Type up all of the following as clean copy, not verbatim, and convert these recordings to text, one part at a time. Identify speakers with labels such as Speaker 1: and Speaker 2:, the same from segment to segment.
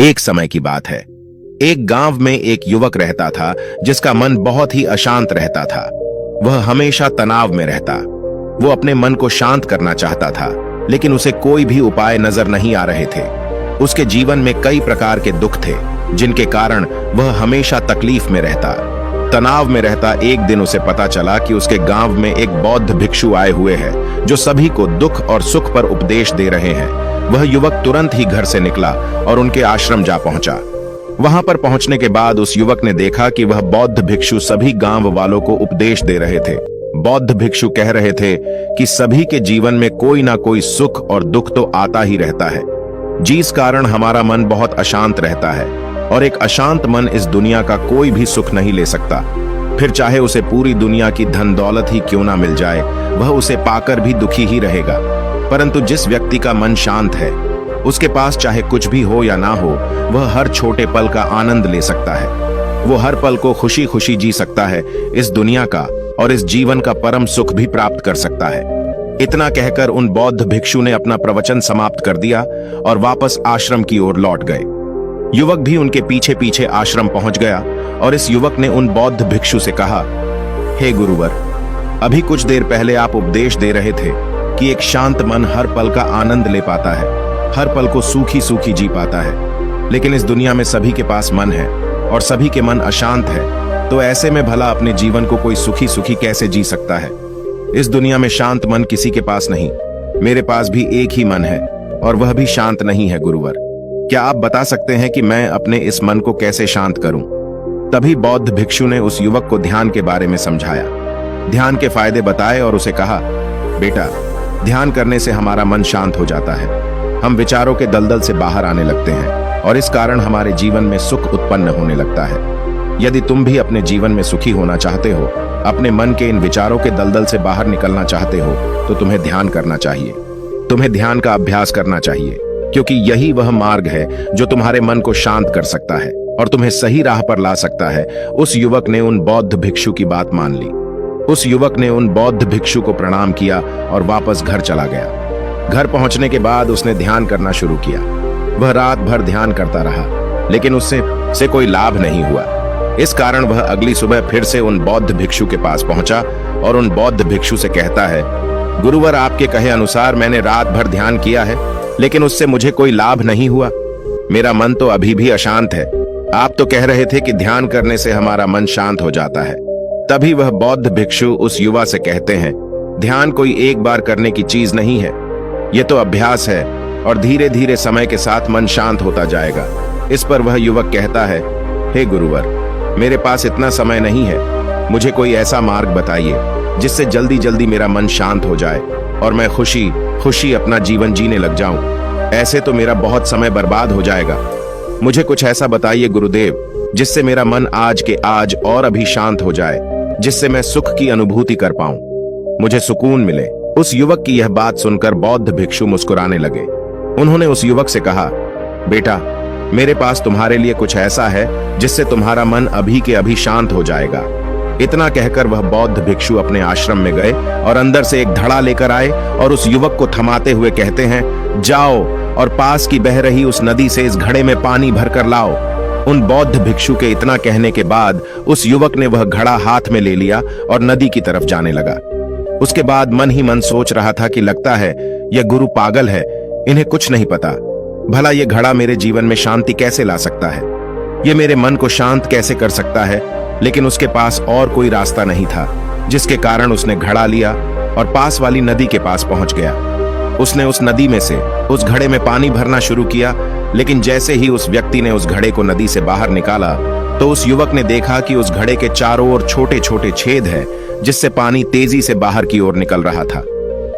Speaker 1: एक समय की बात है। एक गांव में एक युवक रहता था जिसका मन बहुत ही अशांत रहता था। वह हमेशा तनाव में रहता। वो अपने मन को शांत करना चाहता था, लेकिन उसे कोई भी उपाय नजर नहीं आ रहे थे। उसके जीवन में कई प्रकार के दुख थे, जिनके कारण वह हमेशा तकलीफ में रहता, तनाव में रहता। एक दिन उसे पता चला कि उसके गांव में एक बौद्ध भिक्षु आए हुए हैं, जो सभी को दुख और सुख पर उपदेश दे रहे हैं। वह युवक तुरंत ही घर से निकला और उनके आश्रम जा पहुंचा। वहां पर पहुंचने के बाद उस युवक ने देखा कि वह बौद्ध भिक्षु सभी गांव वालों को उपदेश दे रहे थे। बौद्ध भिक्षु कह रहे थे कि सभी के जीवन में कोई ना कोई सुख और दुख तो आता ही रहता है, जिस कारण हमारा मन बहुत अशांत रहता है, और एक अशांत मन इस दुनिया का कोई भी सुख नहीं ले सकता। फिर चाहे उसे पूरी दुनिया की धन दौलत ही क्यों ना मिल जाए, वह उसे पाकर भी दुखी ही रहेगा। परंतु जिस व्यक्ति का मन शांत है, उसके पास चाहे कुछ भी हो या ना हो, वह हर छोटे पल का आनंद ले सकता है। वो हर पल को खुशी खुशी जी सकता है, इस दुनिया का और इस जीवन का परम सुख भी प्राप्त कर सकता है। इतना कहकर उन बौद्ध भिक्षु ने अपना प्रवचन समाप्त कर दिया और वापस आश्रम की ओर लौट गए। युवक भी उनके पीछे पीछे आश्रम पहुंच गया और इस युवक ने उन बौद्ध भिक्षु से कहा, हे गुरुवर, अभी कुछ देर पहले आप उपदेश दे रहे थे कि एक शांत मन हर पल का आनंद ले पाता है, हर पल को सूखी सूखी जी पाता है। लेकिन इस दुनिया में सभी के पास मन है और सभी के मन अशांत है, तो ऐसे में भला अपने जीवन को कोई सुखी सुखी कैसे जी सकता है? इस दुनिया में शांत मन किसी के पास नहीं। मेरे पास भी एक ही मन है और वह भी शांत नहीं है गुरुवर। क्या आप बता सकते हैं कि मैं अपने इस मन को कैसे शांत करूं? तभी बौद्ध भिक्षु ने उस युवक को ध्यान के बारे में समझाया, ध्यान के फायदे बताए और उसे कहा, बेटा, ध्यान करने से हमारा मन शांत हो जाता है। हम विचारों के दलदल से बाहर आने लगते हैं और इस कारण हमारे जीवन में सुख उत्पन्न होने लगता है। यदि तुम भी अपने जीवन में सुखी होना चाहते हो, अपने मन के इन विचारों के दलदल से बाहर निकलना चाहते हो, तो तुम्हें ध्यान करना चाहिए। तुम्हें ध्यान का अभ्यास करना चाहिए, क्योंकि यही वह मार्ग है जो तुम्हारे मन को शांत कर सकता है और तुम्हें सही राह पर ला सकता है। उस युवक ने उन बौद्ध भिक्षु की बात मान ली। उस युवक ने उन बौद्ध भिक्षु को प्रणाम किया और वापस घर चला गया। घर पहुंचने के बाद उसने ध्यान करना शुरू किया। वह रात भर ध्यान करता रहा, लेकिन उससे कोई लाभ नहीं हुआ। इस कारण वह अगली सुबह फिर से उन बौद्ध भिक्षु के पास पहुंचा और उन बौद्ध भिक्षु से कहता है, गुरुवर, आपके कहे अनुसार मैंने रात भर ध्यान किया है, लेकिन उससे मुझे कोई लाभ नहीं हुआ। मेरा मन तो अभी भी अशांत है। आप तो कह रहे थे कि ध्यान करने से हमारा मन शांत हो जाता है। तभी वह बौद्ध भिक्षु उस युवा से कहते हैं, ध्यान कोई एक बार करने की चीज नहीं है, यह तो अभ्यास है और धीरे धीरे समय के साथ मन शांत होता जाएगा। इस पर वह युवक कहता है, हे गुरुवर, मेरे पास इतना समय नहीं है। मुझे कोई ऐसा मार्ग बताइए जिससे जल्दी जल्दी मेरा मन शांत हो जाए और मैं खुशी खुशी अपना जीवन जीने लग जाऊं। ऐसे तो मेरा बहुत समय बर्बाद हो जाएगा। मुझे कुछ ऐसा बताइए गुरुदेव, जिससे मेरा मन आज के आज और अभी शांत हो जाए, जिससे मैं सुख की अनुभूति कर पाऊं, मुझे सुकून मिले। उस युवक की यह बात सुनकर बौद्ध भिक्षु मुस्कुराने लगे। उन्होंने उस युवक से कहा, बेटा, मेरे पास तुम्हारे लिए कुछ ऐसा है जिससे तुम्हारा मन अभी के अभी शांत हो जाएगा। इतना कहकर वह बौद्ध भिक्षु अपने आश्रम में गए और अंदर से एक घड़ा लेकर आए और उस युवक को थमाते हुए कहते हैं, जाओ और पास की बह रही उस नदी से इस घड़े में पानी भरकर लाओ। उन बौद्ध भिक्षु के इतना कहने के बाद उस युवक ने वह घड़ा हाथ में ले लिया और नदी की तरफ जाने लगा। उसके बाद मन ही मन सोच रहा था कि लगता है यह गुरु पागल है, इन्हें कुछ नहीं पता। भला यह घड़ा मेरे जीवन में शांति कैसे ला सकता है? यह मेरे मन को शांत कैसे कर सकता है? लेकिन उसके पास और कोई रास्ता नहीं था, जिसके कारण उसने घड़ा लिया और पास वाली नदी के पास पहुंच गया। उसने उस नदी में से उस घड़े में पानी भरना शुरू किया, लेकिन जैसे ही उस व्यक्ति ने उस घड़े को नदी से बाहर निकाला, तो उस युवक ने देखा कि उस घड़े के चारों ओर छोटे छोटे छेद हैं, जिससे पानी तेजी से बाहर की ओर निकल रहा था।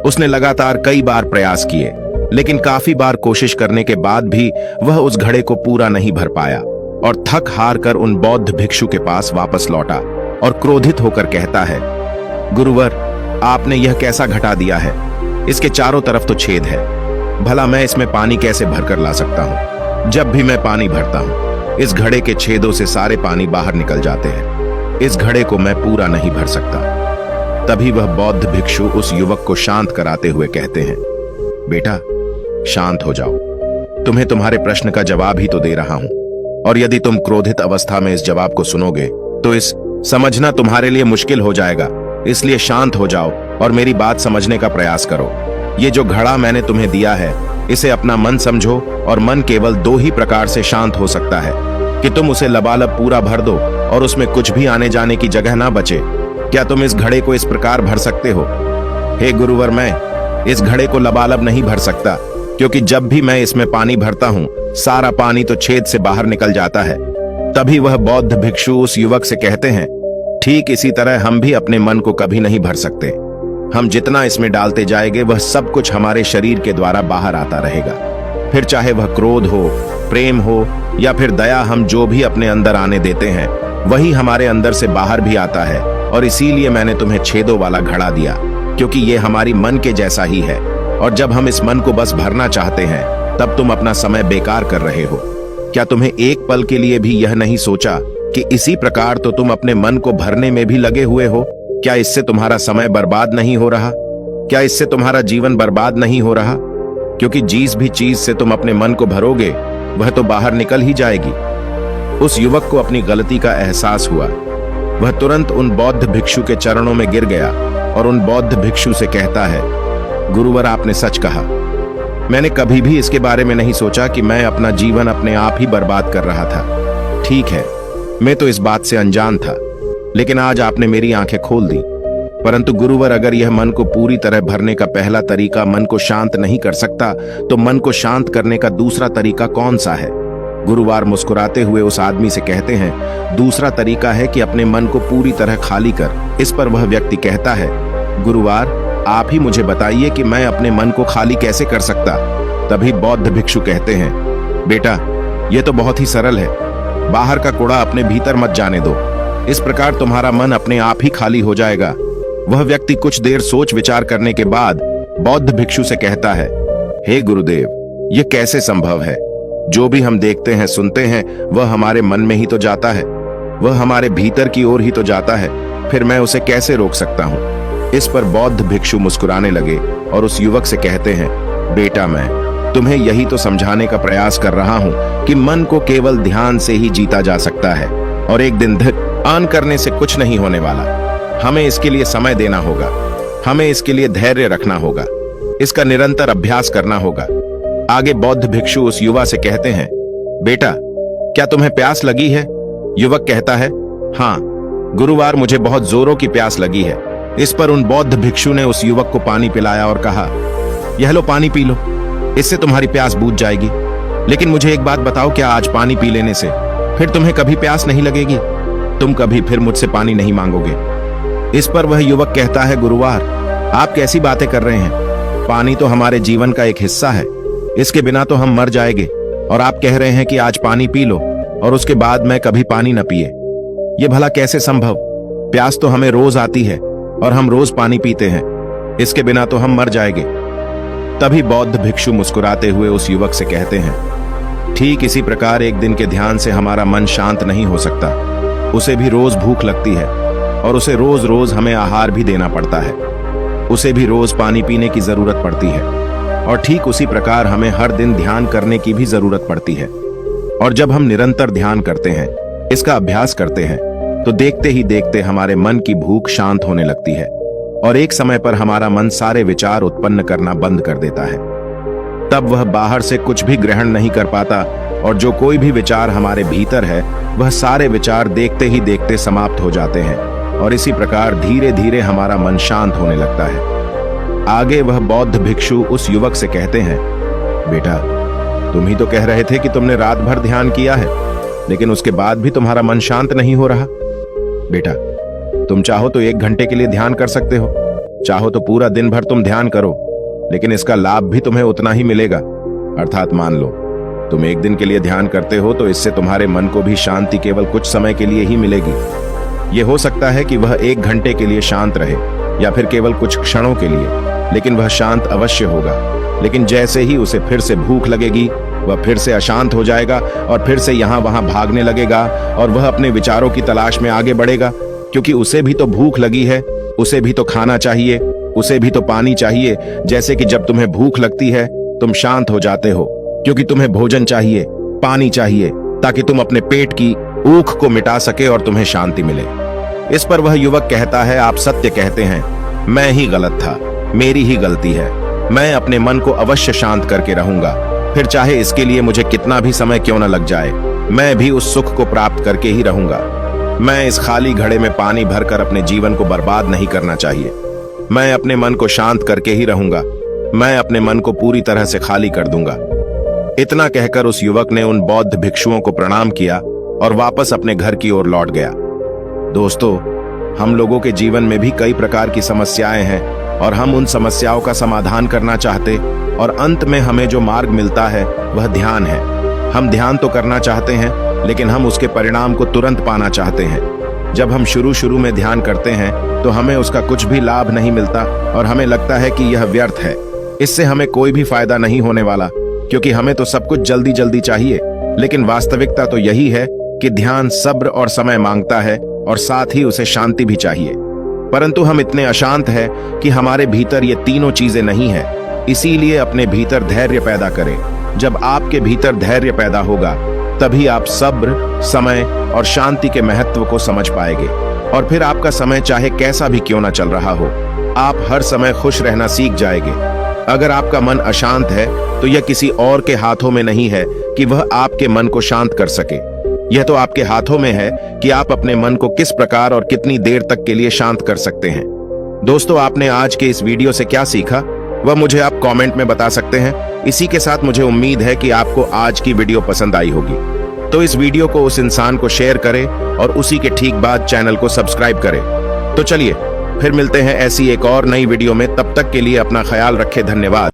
Speaker 1: उसने लगातार कई बार प्रयास किए, लेकिन काफी बार कोशिश करने के बाद भी वह उस घड़े को पूरा नहीं भर पाया और थक हार कर उन बौद्ध भिक्षु के पास वापस लौटा और क्रोधित होकर कहता है, गुरुवर, आपने यह कैसा घटा दिया है? इसके चारों तरफ तो छेद है। भला मैं इसमें पानी कैसे भरकर ला सकता हूं? जब भी मैं पानी भरता हूं, इस घड़े के छेदों से सारे पानी बाहर निकल जाते हैं। इस घड़े को मैं पूरा नहीं भर सकता। तभी वह बौद्ध भिक्षु उस युवक को शांत कराते हुए कहते हैं, बेटा, शांत हो जाओ। तुम्हें तुम्हारे प्रश्न का जवाब ही तो दे रहा हूं, और यदि तुम क्रोधित अवस्था में इस जवाब को सुनोगे तो इस समझना तुम्हारे लिए मुश्किल हो जाएगा। इसलिए शांत हो जाओ और मेरी बात समझने का प्रयास करो। ये जो घड़ा मैंने तुम्हें दिया है, इसे अपना मन समझो, और मन केवल दो ही प्रकार से शांत हो सकता है कि तुम उसे लबालब पूरा भर दो और उसमें कुछ भी आने जाने की जगह ना बचे। क्या तुम इस घड़े को इस प्रकार भर सकते हो? हे गुरुवर, मैं इस घड़े को लबालब नहीं भर सकता, क्योंकि जब भी मैं इसमें पानी भरता हूं, सारा पानी तो छेद से बाहर निकल जाता है। तभी वह बौद्ध भिक्षु उस युवक से कहते हैं, ठीक इसी तरह हम भी अपने मन को कभी नहीं भर सकते। हम जितना इसमें डालते जाएंगे, वह सब कुछ हमारे शरीर के द्वारा बाहर आता रहेगा। फिर चाहे वह क्रोध हो, प्रेम हो या फिर दया, हम जो भी अपने अंदर आने देते हैं वही हमारे अंदर से बाहर भी आता है। और इसीलिए मैंने तुम्हें छेदों वाला घड़ा दिया, क्योंकि ये हमारी मन के जैसा ही है। और जब हम इस मन को बस भरना चाहते हैं, तब तुम अपना समय बेकार कर रहे हो। क्या तुम्हें एक पल के लिए भी यह नहीं सोचा कि इसी प्रकार तो तुम अपने मन को भरने में भी लगे हुए हो? क्या इससे तुम्हारा समय बर्बाद नहीं हो रहा? क्या इससे तुम्हारा जीवन बर्बाद नहीं हो रहा? क्योंकि जिस भी चीज से तुम अपने मन को भरोगे, वह तो बाहर निकल ही जाएगी। उस युवक को अपनी गलती का एहसास हुआ। वह तुरंत उन बौद्ध भिक्षु के चरणों में गिर गया और उन बौद्ध भिक्षु से कहता है, गुरुवर, आपने सच कहा। मैंने कभी भी इसके बारे में नहीं सोचा कि मैं अपना जीवन अपने आप ही बर्बाद कर रहा था। ठीक है, मैं तो इस बात से अनजान था, लेकिन आज आपने मेरी आंखें खोल दी। परंतु गुरुवर, अगर यह मन को पूरी तरह भरने का पहला तरीका मन को शांत नहीं कर सकता, तो मन को शांत करने का दूसरा तरीका कौन सा है? गुरुवार मुस्कुराते हुए उस आदमी से कहते हैं, दूसरा तरीका है कि अपने मन को पूरी तरह खाली कर। इस पर वह व्यक्ति कहता है, गुरुवार, आप ही मुझे बताइए कि मैं अपने मन को खाली कैसे कर सकता? तभी बौद्ध भिक्षु कहते हैं, बेटा, यह तो बहुत ही सरल है। बाहर का कूड़ा अपने भीतर मत जाने दो। इस प्रकार तुम्हारा मन अपने आप ही खाली हो जाएगा। वह व्यक्ति कुछ देर सोच विचार करने के बाद बौद्ध भिक्षु से कहता है, हे गुरुदेव, यह कैसे संभव है? जो भी हम देखते हैं, सुनते हैं, वह हमारे मन में ही तो जाता है, वह हमारे भीतर की ओर ही तो जाता है। फिर मैं उसे कैसे रोक सकता हूं? इस पर बौद्ध भिक्षु मुस्कुराने लगे और उस युवक से कहते हैं, बेटा, मैं तुम्हें यही तो समझाने का प्रयास कर रहा हूं कि मन को केवल ध्यान से ही जीता जा सकता है, और एक दिन ध्यान करने से कुछ नहीं होने वाला। हमें इसके लिए समय देना होगा, हमें इसके लिए धैर्य रखना होगा, इसका निरंतर अभ्यास करना होगा। आगे बौद्ध भिक्षु उस युवा से कहते हैं, बेटा, क्या तुम्हें प्यास लगी है? युवक कहता है, हाँ गुरुवार, मुझे बहुत जोरों की प्यास लगी है। इस पर उन बौद्ध भिक्षु ने उस युवक को पानी पिलाया और कहा, यह लो, पानी पी लो, इससे तुम्हारी प्यास बुझ जाएगी। लेकिन मुझे एक बात बताओ, क्या आज पानी पी लेने से फिर तुम्हें कभी प्यास नहीं लगेगी? तुम कभी फिर मुझसे पानी नहीं मांगोगे? इस पर वह युवक कहता है, गुरुवार, आप कैसी बातें कर रहे हैं? पानी तो हमारे जीवन का एक हिस्सा है, इसके बिना तो हम मर जाएंगे। और आप कह रहे हैं कि आज पानी पी लो और उसके बाद मैं कभी पानी न पिए। ये भला कैसे संभव? प्यास तो हमें रोज आती है और हम रोज पानी पीते हैं, इसके बिना तो हम मर जाएंगे। तभी बौद्ध भिक्षु मुस्कुराते हुए उस युवक से कहते हैं, ठीक इसी प्रकार एक दिन के ध्यान से हमारा मन शांत नहीं हो सकता। उसे भी रोज भूख लगती है और उसे रोज रोज हमें आहार भी देना पड़ता है। उसे भी रोज पानी पीने की जरूरत पड़ती है, और ठीक उसी प्रकार हमें हर दिन ध्यान करने की भी जरूरत पड़ती है। और जब हम निरंतर ध्यान करते हैं, इसका अभ्यास करते हैं, तो देखते ही देखते हमारे मन की भूख शांत होने लगती है, और एक समय पर हमारा मन सारे विचार उत्पन्न करना बंद कर देता है। तब वह बाहर से कुछ भी ग्रहण नहीं कर पाता, और जो कोई भी विचार हमारे भीतर है, वह सारे विचार देखते ही देखते समाप्त हो जाते हैं, और इसी प्रकार धीरे धीरे हमारा मन शांत होने लगता है। आगे वह बौद्ध भिक्षु उस युवक से कहते हैं, बेटा, तुम ही तो कह रहे थे कि तुमने रात भर ध्यान किया है, लेकिन उसके बाद भी तुम्हारा मन शांत नहीं हो रहा। बेटा, तुम चाहो तो 1 घंटे के लिए ध्यान कर सकते हो, चाहो तो पूरा दिन भर तुम ध्यान करो, लेकिन इसका लाभ भी तुम्हें उतना ही मिलेगा। अर्थात मान लो तुम 1 दिन के लिए ध्यान करते हो, तो इससे तुम्हारे मन को भी शांति केवल कुछ समय के लिए ही मिलेगी। यह हो सकता है कि वह 1 घंटे के लिए शांत रहे, या फिर केवल कुछ क्षणों के लिए, लेकिन वह शांत अवश्य होगा। लेकिन जैसे ही उसे फिर से भूख लगेगी, वह फिर से अशांत हो जाएगा और फिर से यहाँ वहां भागने लगेगा, और वह अपने विचारों की तलाश में आगे बढ़ेगा, क्योंकि उसे भी तो भूख लगी है, उसे भी तो खाना चाहिए, उसे भी तो पानी चाहिए। जैसे कि जब तुम्हें भूख लगती है, तुम शांत हो जाते हो, क्योंकि तुम्हें भोजन चाहिए, पानी चाहिए, ताकि तुम अपने पेट की ऊख को मिटा सके और तुम्हें शांति मिले। इस पर वह युवक कहता है, आप सत्य कहते हैं, मैं ही गलत था, मेरी ही गलती है। मैं अपने मन को अवश्य शांत करके रहूंगा, फिर चाहे इसके लिए मुझे कितना भी समय क्यों न लग जाए, मैं भी उस सुख को प्राप्त करके ही रहूंगा। मैं इस खाली घड़े में पानी भरकर अपने जीवन को बर्बाद नहीं करना चाहिए। मैं अपने मन को शांत करके ही रहूंगा। मैं अपने मन को पूरी तरह से खाली कर दूंगा। इतना कहकर उस युवक ने उन बौद्ध भिक्षुओं को प्रणाम किया और वापस अपने घर की ओर लौट गया। दोस्तों, हम लोगों के जीवन में भी कई प्रकार की समस्याएं हैं और हम उन समस्याओं का समाधान करना चाहते और अंत में हमें जो मार्ग मिलता है वह ध्यान है। हम ध्यान तो करना चाहते हैं, लेकिन हम उसके परिणाम को तुरंत पाना चाहते हैं। जब हम शुरू में ध्यान करते हैं तो हमें उसका कुछ भी लाभ नहीं मिलता और हमें लगता है कि यह व्यर्थ है, इससे हमें कोई भी फायदा नहीं होने वाला, क्योंकि हमें तो सब कुछ जल्दी जल्दी चाहिए। लेकिन वास्तविकता तो यही है कि ध्यान सब्र और समय मांगता है और साथ ही उसे शांति भी चाहिए। परंतु हम इतने अशांत हैं कि हमारे भीतर ये तीनों चीजें नहीं है। इसीलिए अपने भीतर धैर्य पैदा करें। जब आपके भीतर धैर्य पैदा होगा तभी आप सब्र, समय और शांति के महत्व को समझ पाएंगे और फिर आपका समय चाहे कैसा भी क्यों ना चल रहा हो, आप हर समय खुश रहना सीख जाएंगे। अगर आपका मन अशांत है तो यह किसी और के हाथों में नहीं है कि वह आपके मन को शांत कर सके। यह तो आपके हाथों में है कि आप अपने मन को किस प्रकार और कितनी देर तक के लिए शांत कर सकते हैं। दोस्तों, आपने आज के इस वीडियो से क्या सीखा वह मुझे आप कमेंट में बता सकते हैं। इसी के साथ मुझे उम्मीद है कि आपको आज की वीडियो पसंद आई होगी। तो इस वीडियो को उस इंसान को शेयर करें और उसी के ठीक बाद चैनल को सब्सक्राइब करें। तो चलिए फिर मिलते हैं ऐसी एक और नई वीडियो में। तब तक के लिए अपना ख्याल रखें। धन्यवाद।